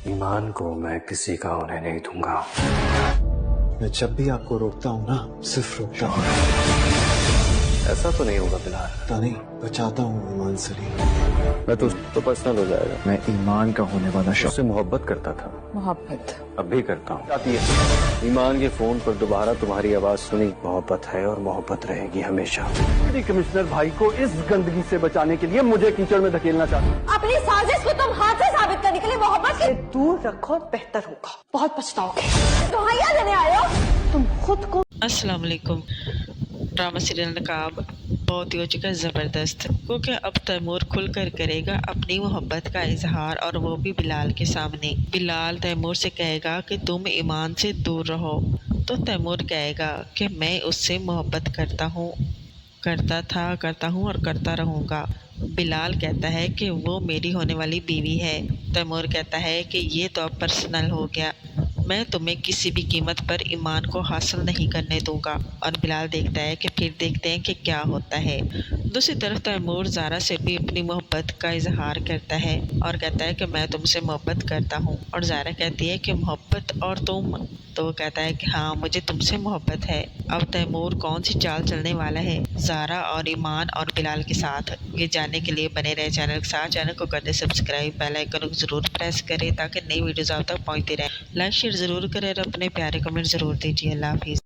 ईमान को मैं किसी का होने नहीं दूंगा। मैं जब भी आपको रोकता हूँ ना, सिर्फ रोकता हूँ, ऐसा तो नहीं होगा बिलाल। पता नहीं बचाता हूँ ईमान सलीम। मैं तो पर्सनल हो जाएगा। मैं ईमान का होने वाला शख्स। उससे मोहब्बत करता था, मोहब्बत अब भी करता हूँ। आती है ईमान के फोन पर दोबारा तुम्हारी आवाज सुनी। मोहब्बत है और मोहब्बत रहेगी हमेशा। डिप्टी कमिश्नर भाई को इस गंदगी से बचाने के लिए मुझे कीचड़ में धकेलना चाहता हूँ। अपनी साजिश को तुम हाथ से साबित करने के लिए मोहब्बत से दूर रखो बेहतर होगा, बहुत पछताओगे। दुहाइयां देने आए हो तुम खुद को। अस्सलाम वालेकुम। ड्रामा सीरियल नकाब बहुत ही हो चुका है ज़बरदस्त, क्योंकि अब तैमूर खुल कर करेगा अपनी मोहब्बत का इजहार, और वो भी बिलाल के सामने। बिलाल तैमूर से कहेगा कि तुम ईमान से दूर रहो, तो तैमूर कहेगा कि मैं उससे मोहब्बत करता हूँ, करता हूँ और करता रहूँगा। बिलाल कहता है कि वो मेरी होने वाली बीवी है। तैमूर कहता है कि ये तो अब पर्सनल हो गया, मैं तुम्हें किसी भी कीमत पर ईमान को हासिल नहीं करने दूंगा। और बिलाल देखता है कि फिर देखते हैं कि क्या होता है। दूसरी तरफ तैमूर ज़ारा से भी अपनी मोहब्बत का इजहार करता है और कहता है कि मैं तुमसे मोहब्बत करता हूँ, और ज़ारा कहती है कि मोहब्बत और तुम, तो वो कहता है कि हाँ मुझे तुमसे मोहब्बत है। अब तैमूर कौन सी चाल चलने वाला है ज़ारा और ईमान और बिलाल के साथ, ये जानने के लिए बने रहे चैनल के साथ। चैनल को कर दे सब्सक्राइब, बेल आइकन को ज़रूर प्रेस करें ताकि नई वीडियोज़ आप तक पहुँचती रहे। लाइक शेयर ज़रूर करें और अपने प्यारे कमेंट ज़रूर दीजिए। अल्लाह हाफिज़।